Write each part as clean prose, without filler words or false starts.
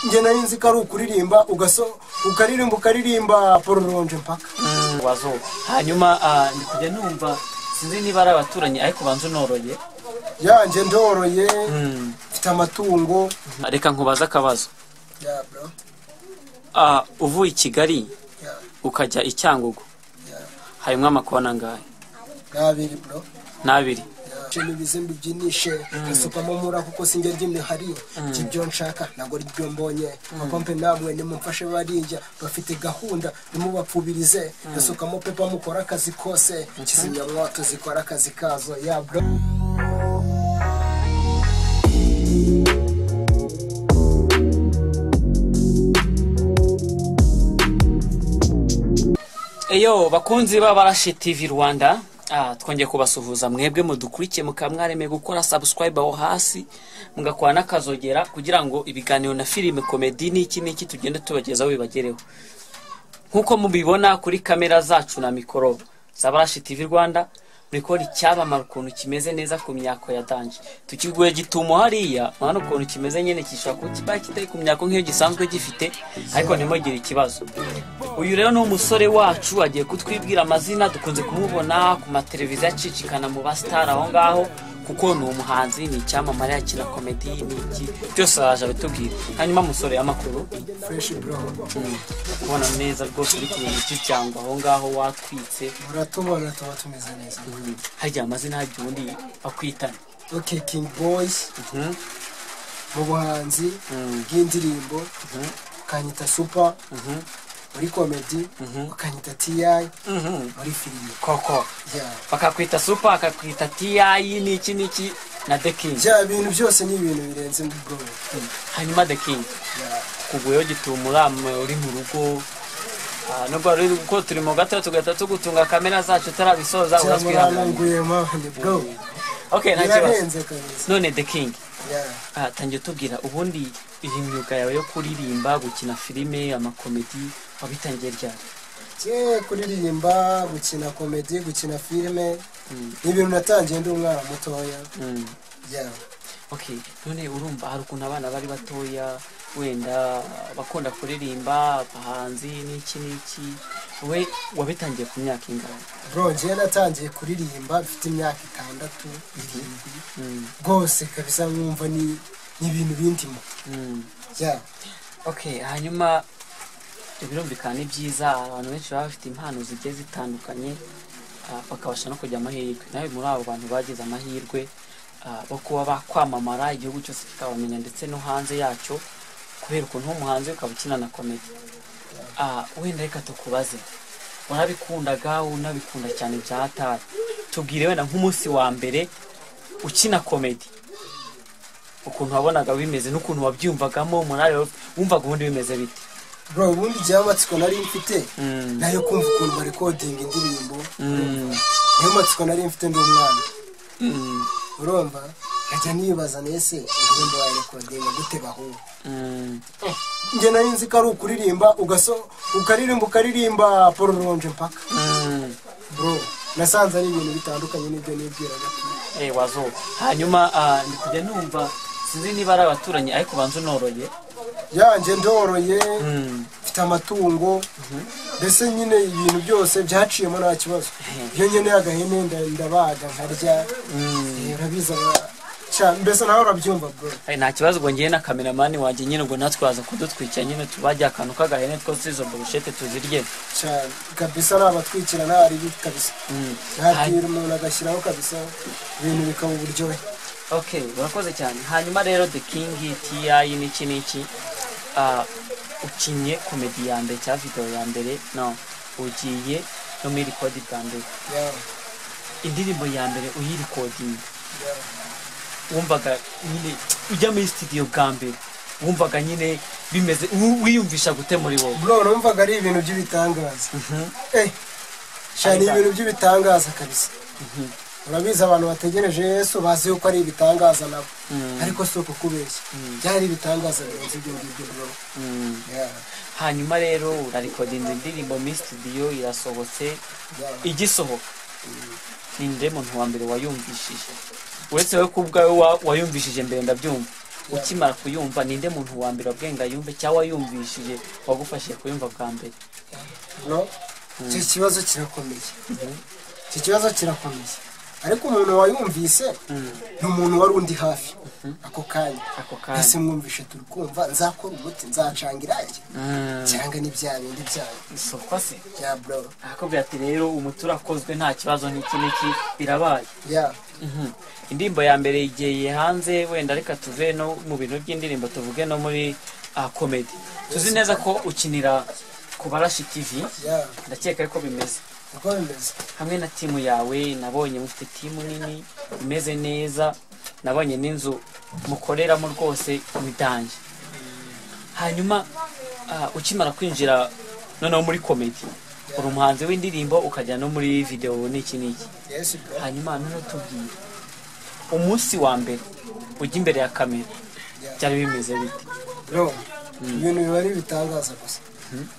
Nge nari nzi ko ari ukuririmba ukaririmba pororonje mpaka wazo. Hanyuma ndi kujya numva sinzi niba ari abaturanyi ariko banze unoroye. Ya nge ndoroye mfite amatungo. Reka nkubaza akabazo. Ya bro. Uvuye i Kigali ukajya i Cyangugu. Harimo amakona ngahe? Nabiri bro. Nabiri. Chini bizimbi byinishe gasukamo mura kuko singe ryimwe hari kibyo nshaka nago ribyo mbonye akompe namwe nimumfashe barinjya bafite gahunda nimubapfubirize gasukamo pepa mukora akazi kose kizimya mwato zikora akazi kazo ya bro. Eyo bakunzi b'Abarashi TV Rwanda, twongeye kubasuhuza mwebwe mudukurikiye mukamwareme gukora subscribe aho hasi mugakora nakazogera kugira ngo ibiganiro na filime comedy n'iki tugende tubagezaho bibagereho. Nkuko mubibona kuri kamera zacu na mikoro z'Abarashi TV Rwanda, murikora icyabamara ukuntu kimeze neza ku myako ya danje. Tukiguye gitumo hariya mwana ukuntu kimeze nyene kishaka kukiba kitari ku myako nk'iyo gisanzwe gifite, ariko nimugire ikibazo. Uyu rero no musore wacu agiye kutwibwira amazina, dukunze kumubona ku mateleviziyo acicikana mu bastar aho ngaho kuko ni umuhanzi, ni icyamamare yakina comedy n'iki byose aje bitubwira. Hanyuma musore amakuru Fresh bro. Kubona neza rwose uri kubintu cyangwa aho ngaho watwitse. Muratubona tuba tumeze neza. Hajya amazina y'ubundi bakwitana. Okay, King Boys. Mu buhanzi bw'indirimbo kanyita super. Muri comedy ukanyita TI muri filime koko. Yeah. Bakakwita super akakwita TI n'iki na The King. Ja bintu byose ni ibintu birenze bro. Hanyuma The King. Yeah. Kuguyo gitumura uri mu rugo. Nubwo ari uko turi mu gatatu gutunga kamera zacu tarabisoza uraswirana nguye mahane bro. Okay, ntakibazo. None The King. Yeah. Tangiye tubwira ubundi iyi myuga yawe yo kuririmba, gukina filime, amakomedi wabitangiye ryari? Kuririmba, gukina comedy, gukina filime ibintu natangiye ndi umwana mutoya. Yeah. Okay, none urumva hari ukuntu abana bari batoya wenda bakunda kuririmba abahanzi n'iki we wabitangiye ku myaka ingahe? Bro nje natangiye kuririmba mfite imyaka 6 rwose kabisa nkumva ni ibintu bindimo. Yeah. Okay, hanyuma birumvikana ni byiza abantu benshi baba bafite impano zigiye zitandukanye bakabasha no kujya amahirwe. Nawe muri abo bantu bagize amahirwe bo kuba bakwamamara igihugu cyose kikabamenya ndetse no hanze yacyo kubera ukuntu umuhanzi ukaba ukina na comedy. Wenda reka tukubaze warabikundaga unabikunda cyane byatari, tubwire wenda nk'umunsi wa mbere ukina comedy ukuntu wabonaga bimeze n'ukuntu wabyumvagamo umurare wumvaga ubundi bimeze bite? Bro ubundi byamatsiko nari mfite nayo kumva ukuntu ba recording indirimbo. Niyo matsiko nari mfite ndi umwana. Urumva ajya nibaza nese indirimbo ya recording gute baho. Nge nari nzi ko ari ukuririmba ukaririmba pororonje mpaka. Bro nasanze ari ibintu bitandukanye n'ibyo nibwiraga. Wazo. Hanyuma ndi kujya numva sinzi niba ari abaturanyi ariko banze unoroye. Ya nge ndoroye mfite amatungo. Mbese nyine ibintu byose byaciyemo nta kibazo. Iyo nyene agahene ndabaga nkarya. Urabiza mbese nawe urabyumva bro. Nta kibazo ngo ngiye na cameraman wanje nyine ngo natwaza kudutwikira nyine tubajya akantu kagahene twose izo burushete tuzirye. Cyane kabisa nabatwikira ntari kabisa. Ntabwira umuntu agashyiraho kabisa ibintu bikaba uburyohe. Okay, urakoze cyane. Hanyuma rero The King TI n'iki ukinye comedy ya mbere cya video ya mbere no ugiye no muri record bwa mbere. Yeah. Indirimbo ya mbere uyirecording. Wumvaga nyine ujya muri studio bwa mbere wumvaga nyine bimeze wiyumvisha gute muri wowe? Bro numvaga ari ibintu by'ibitangaza. Shani ibintu by'ibitangaza kabisa. Urabiza abantu bategereje Yesu bazi uko ari ibitangaza nabo. Ariko soko kubeshya. Byari ibitangaza birenze ibyo ngibyo bro. Yeah. Hanyuma rero urarecording indirimbo muri studio irasohotse. Igisohoka ni nde muntu wa mbere wayumvishije? Uretse we kubwawe wayumvishije mbere ndabyumva. ukimara kuyumva ninde muntu wa mbere wabwenga yumve cyangwa yumvishije wagufashije kuyumva bwa mbere? no icyo kibazo kirakomeye, icyo kibazo kirakomeye, ariko umuntu wayumvise ni umuntu wari undi hafi ako kanya ese mwumvishe turi kumva nzakora umuti nzacanga irangi cyangwa n'ibya bindi byayo isoko se ya bro akubwira ati rero umuti urakozwe nta kibazo n'iki birabaye. Indirimbo ya mbere igiye hanze, wenda reka tuve no mu bintu by'indirimbo tuvuge no muri comedy. Tuzi neza ko ukinira ku Barashi TV, ndakeka ko bimeze hamwe na timu yawe. Nabonye mufite timu nini imeze neza, nabonye n'inzu mukoreramo rwose midanje. Hanyuma ukimara kwinjira noneho muri comedy, uri umuhanzi w'indirimbo ukajya no muri video n'iki. Hanyuma noneho tubwire umunsi wa mbere ujya imbere ya kamera byari bimeze bite? bro ibintu biba ari bitangaza gusa,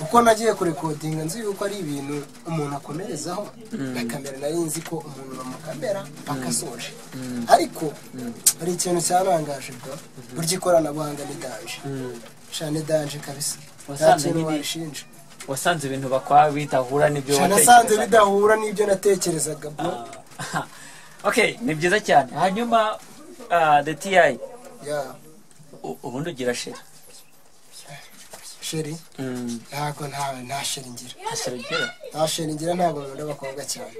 uko nagiye kurekodinga nzi yuko ari ibintu umuntu akomerezaho na kamera, nari nzi ko umuntu bamukamera bakasoje, ariko hari ikintu cyarangaje bro, burya ikoranabuhanga ni danje shane, danje kabisa. Wasanze ibintu bakwa bidahura n'ibyo watekerezaga? Nasanze bidahura n'ibyo natekerezaga bro. Okay, ni byiza cyane. Hanyuma the TI ubundi ugira sheri? Sheri ntabwo nta sheri ngira. Nta sheri ngira? Ntabwo nkunda abakobwa cyane.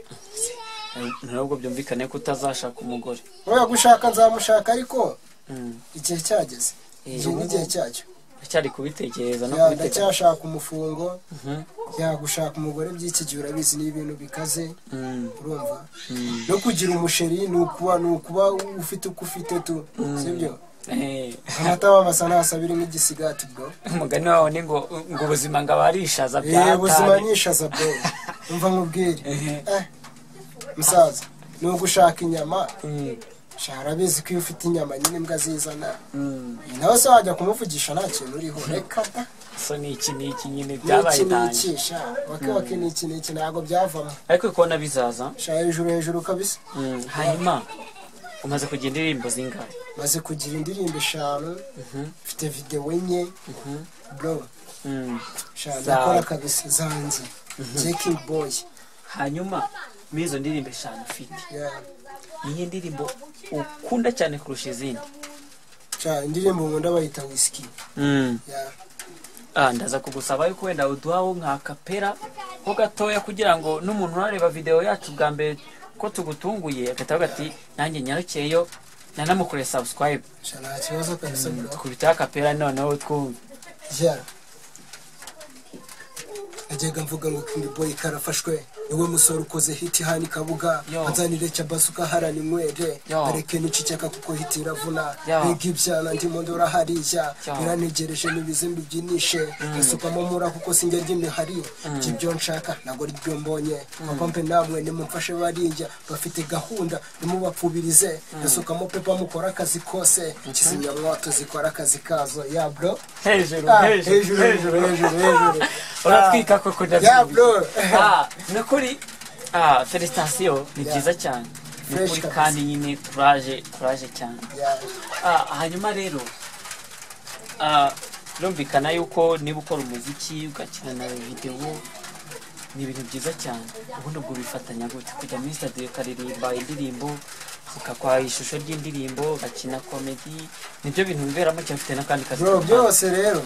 Ntabwo byumvikane ko utazashaka umugore. Oya, gushaka nzamushaka, ariko igihe cyageze, igihe cyacyo cyari kubitekereza no kubitekereza. Ndacyashaka umufungo, gushaka umugore by'iki gihe urabizi ni ibintu bikaze, urumva. No kugira umusheri ni ukuba ufite uko ufite tu, sibyo? Amata w'amasa ntasabira nk'igisigati bro. Umugani wawe ni ngo ubuzima ngabarishaza byata. Ubuzima nishaza bro. Umva nkubwire. Musaza, ni ugushaka inyama. Sharabizi ko ufite inyama nyine imbwa zizana. Nawe se wajya kumuvugisha nta kintu uriho, reka da. So ni iki nyine byabaye ntangi. Wake ni iki ntago byavamo. Ariko ukona bizaza. Sha hejuru kabisa. Hanyuma umaze kugira indirimbo zingahe? Maze kugira indirimbo 5, mfite video enye bro. Sha ndakora kabisa zanzi. Jackie Boy. Hanyuma mizo ndirimbo 5 ufite. Niye ndirimbo ukunda cyane kurusha izindi? Indirimbo nkunda bayita Whisky. Ndaza kugusaba yuko wenda uduhaho nka kapera ho gatoya kugira ngo n'umuntu urareba video yacu bwa mbere ko tugutunguye agatavuga ati nanjye nyarukeyo nanamukore subscribe. Nta kibazo kabisa bro. Tukubita kapera noneho twumve. Ajyaga mvuga ngo King Boy karafashwe, niwe musoro ukoze hiti hani Kabuga, azanire cyabasuka harani mwere, areke n'icicaka kuko hiti iravuna, bega ibyana ndimo ndora harija, biranegereje n'ibizimbi byinishe, nasukamo mura kuko sinjye ndime hari, ibyo nshaka nago ribyo mbonye, abampe namwe nimumfashe barinjya, bafite gahunda nimubapfubirize, nasukamo pepa mukora akazi kose, kizimya mwato zikora akazi kazo, ya bro. Hejuru. Uratwika koko ndabizi. Ya bro. Nakuri felicitation, ni byiza cyane. Nakuri kandi nyine courage cyane. Hanyuma rero rumvikana yuko niba ukora umuziki ugakina na video ni ibintu byiza cyane. Ubundi ubwo bifatanya gute kujya muri studio karirimba indirimbo ukakwa ishusho ry'indirimbo gakina comedy, nibyo bintu biberamo cyafite nakandi kazi byose rero.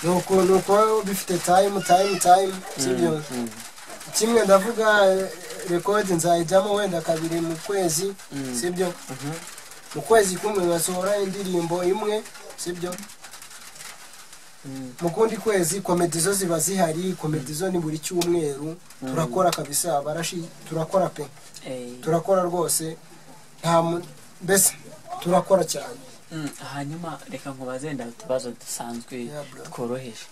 Nuko bifite time sibyo. Kimwe ndavuga record nzayijyamo wenda 2 mu kwezi, sibyo. Mu kwezi kumwe ngasohora indirimbo imwe, sibyo. Mu kundi kwezi comedy zo ziba zihari, comedy zo ni buri cyumweru turakora kabisa. Barashi turakora pe, turakora rwose, mbese turakora cyane. Hanyuma reka nkubaze nda utubazo dusanzwe tworoheje.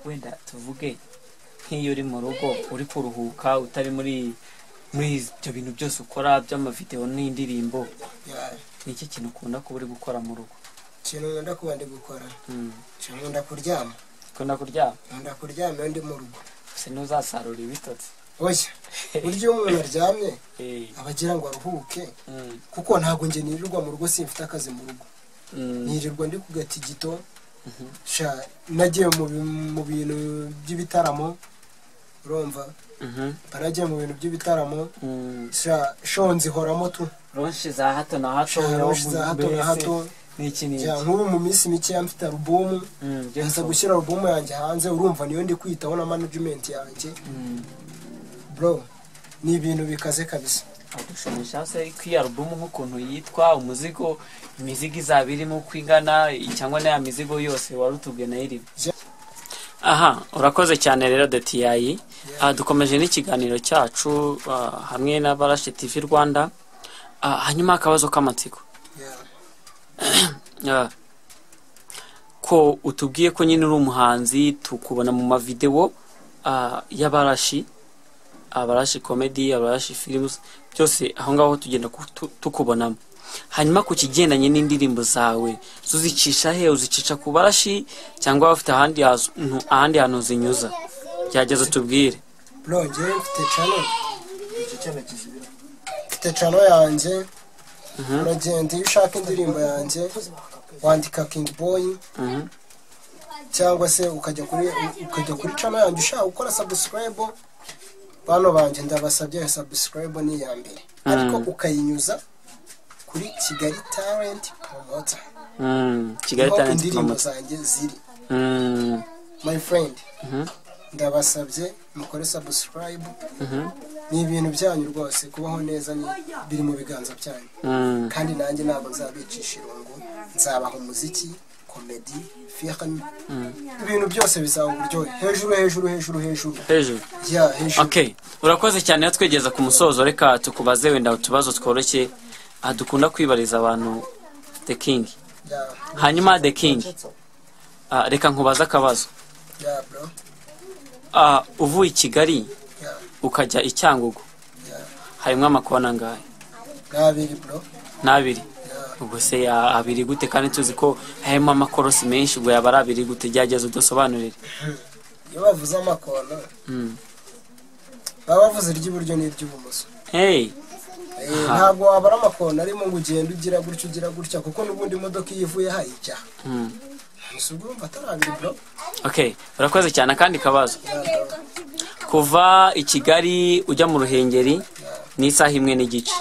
Wenda tuvuge nk'iyo uri mu rugo uri kuruhuka utari muri ibyo bintu byose ukora by'amavideo n'indirimbo, niki kintu ukunda kuba uri gukora mu rugo? Kintu nkunda kuba ndi gukora, nkunda kuryama. Nkunda kuryama ndi mu rugo. Se ntuzasarura ibitotsi? Oya, buryo umuntu aryamye abagira ngo aruhuke, kuko ntago nge nirirwa mu rugo, simfite akazi mu rugo. nirirwa ndi ku gatigito sha nagiye mu bintu by'ibitaramo urumva baragiye mu bintu by'ibitaramo sha shonzi horamo tu ronshi za hato na hato nk'ubu mu minsi mike mfite alubumu nza gushyira alubumu yanjye hanze urumva niyo ndi kwitaho na management yanjye bro ni ibintu bikaze kabisa adushomisha se kwi alubumu nk'ukuntu yitwa umuzigo imizigo izaba irimo kwingana cyangwa n'aya mizigo yose warutubwe na iri aha urakoze cyane rero DTI dukomeje n'ikiganiro cyacu hamwe na Barashi TV Rwanda hanyuma akabazo k'amatsiko ko utubwiye ko nyine uri umuhanzi tukubona mu mavideo y'Abarashi Abarashi comedy Abarashi films byose aho ngaho tugenda tukubonamo hanyuma ku kigendanye n'indirimbo zawe uzicisha he uzicisha ku Barashi cyangwa bafite ahandi hantu zinyuza byageze tubwire bro nje mfite channel yanjye uragenda iyo ushaka indirimbo yanjye wandika King Boy cyangwa se ukajya kuri channel yanjye ushaka gukora subscribe bano banje ndabasabye subscribe ni ya mbere ariko ukayinyuza kuri Kigali Talent Promoter Kigali Talent Promoter zanjye ziri my friend ndabasabye mukore subscribe ni ibintu byanyu rwose kubaho neza ni biri mu biganza byanyu kandi nanjye ntabwo nzabicisha irungu nzabaha umuziki comedy film ibintu byose bizaba uburyo hejuru okay urakoze cyane twegeza ku musozo reka tukubaze wenda utubazo tworoshye dukunda kwibariza abantu The King hanyuma The King reka nkubaza akabazo bro uvuye i Kigali ukajya i Cyangugu harimo amakona ngahe nabiri bro nabiri ubwo se abiri gute kandi tuzi ko harimo amakorosi menshi ubwo yaba abiri gute byageze udusobanurire iyo bavuze amakona bavuze iry'iburyo n'iry'ibumoso ntabwo wabara amakona arimo ngo ugende ugira gutya kuko n'ubundi imodoka yivuye hayijya nisubiye atarabiri bro okay urakoze cyane kandi kabazo kuva i Kigali ujya mu Ruhengeri ni isaha imwe n'igice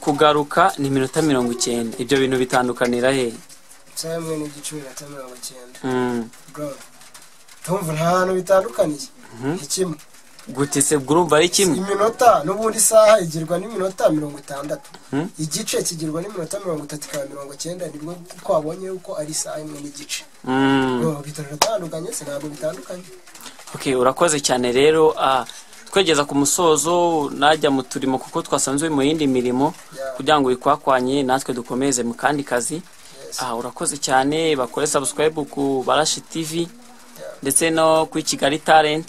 kugaruka ni minota 90 ibyo bintu bitandukanira he isaha imwe n'igice minota 90 bro tumva nta hantu bitandukaniye ikimwe gute se urumva ari kimwe iminota n'ubundi isaha igirwa n'iminota 60 igice kigirwa n'iminota 30 nibwo twabonye uko ari isaha imwe n'igice bitandukanye se ntabwo bitandukanye okay urakoze cyane rero twegeza ku musozo najya mu turimo kuko twasanzwe mu yindi mirimo kugira ngo ikwakwanye natwe dukomeze mu kandi kazi urakoze cyane bakore subscribe ku Barashi TV ndetse no ku Kigali Talent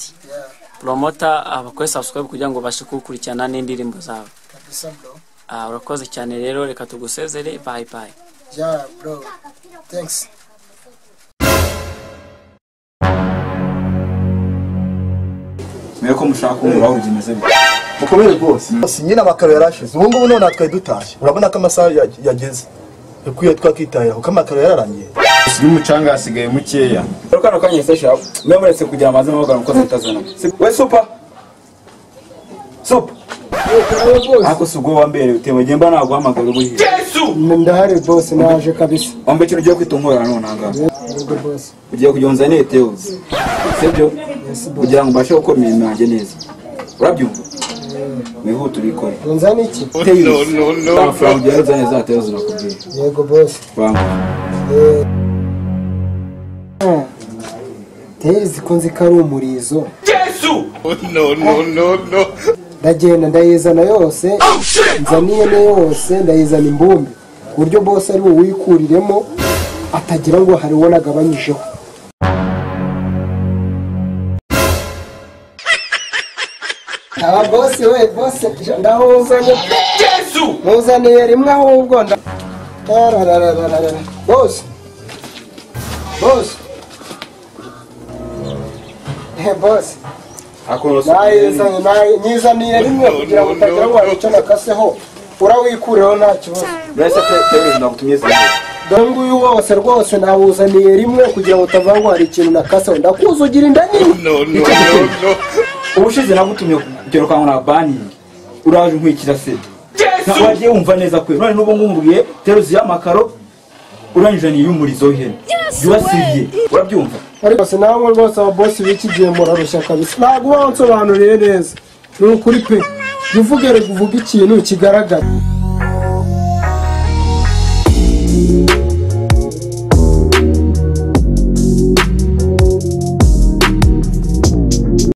Promoter bakore subscribe kugira ngo bashe kukurikirana n'indirimbo zawe kabisa bro urakoze cyane rero reka tugusezere bye bro thanks Mweko mushaka umuraho ugimeze bite mukomere rwose nyine amakaro yarashize ubu ngubu none atwaye dutashye urabona ko amasaha yageze yakwiye twakitahira kuko amakaro yararangiye n'umucanga yasigaye mukeya kano kanya sesha mwemuretse kugira amazi n'amagara uko zitazana we super ako sugo wambere utewe gemba naguhamagara ubuhe Yesu ndahari boss naje kabisa wambe kintu ugiye kwitongora none anga boss ugiye kujonza neteuzi sibyo kugira ngo bashe uko mirimo yanjye neza urabyumva wihuta ubikore nzana iki no amafaranga ugiye neza neza ateuzi nakubwiye yego boss banga tezi kunzi kari umurizo Yesu no ndagenda ndayizana yose nzaniye ne yose ndayizana imbumbi buryo boss ari wowe wikuriremo atagira ngo hari wona gabanyijeho boss we boss ndahuzanye Yesu muzaniye rimwe ahubwo boss boss nyizaniye rimwe kugira ngo utagira ngo warico nakaseho urawikureho nta kibazo mbese pe ndagutumye zimwe dore nguyu wose rwose nawuzaniye rimwe kugira ngo utavangwa hari ikintu nakasa ndakuzugira inda nini. ubushize nagutumye kugera kwa nkora bani uraje nkwikira se ntabwo wagiye wumva neza kwe none n'ubu ngumbuye teruzi y'amakaro uranyijaniye y'umurizo w'ihene yuwasiriye urabyumva ariko se namwe rwose aba boss b'iki gihe murarushya kabisa ntabwo wansobanuriye neza ni ukuri pe uvuge ikintu kigaragara.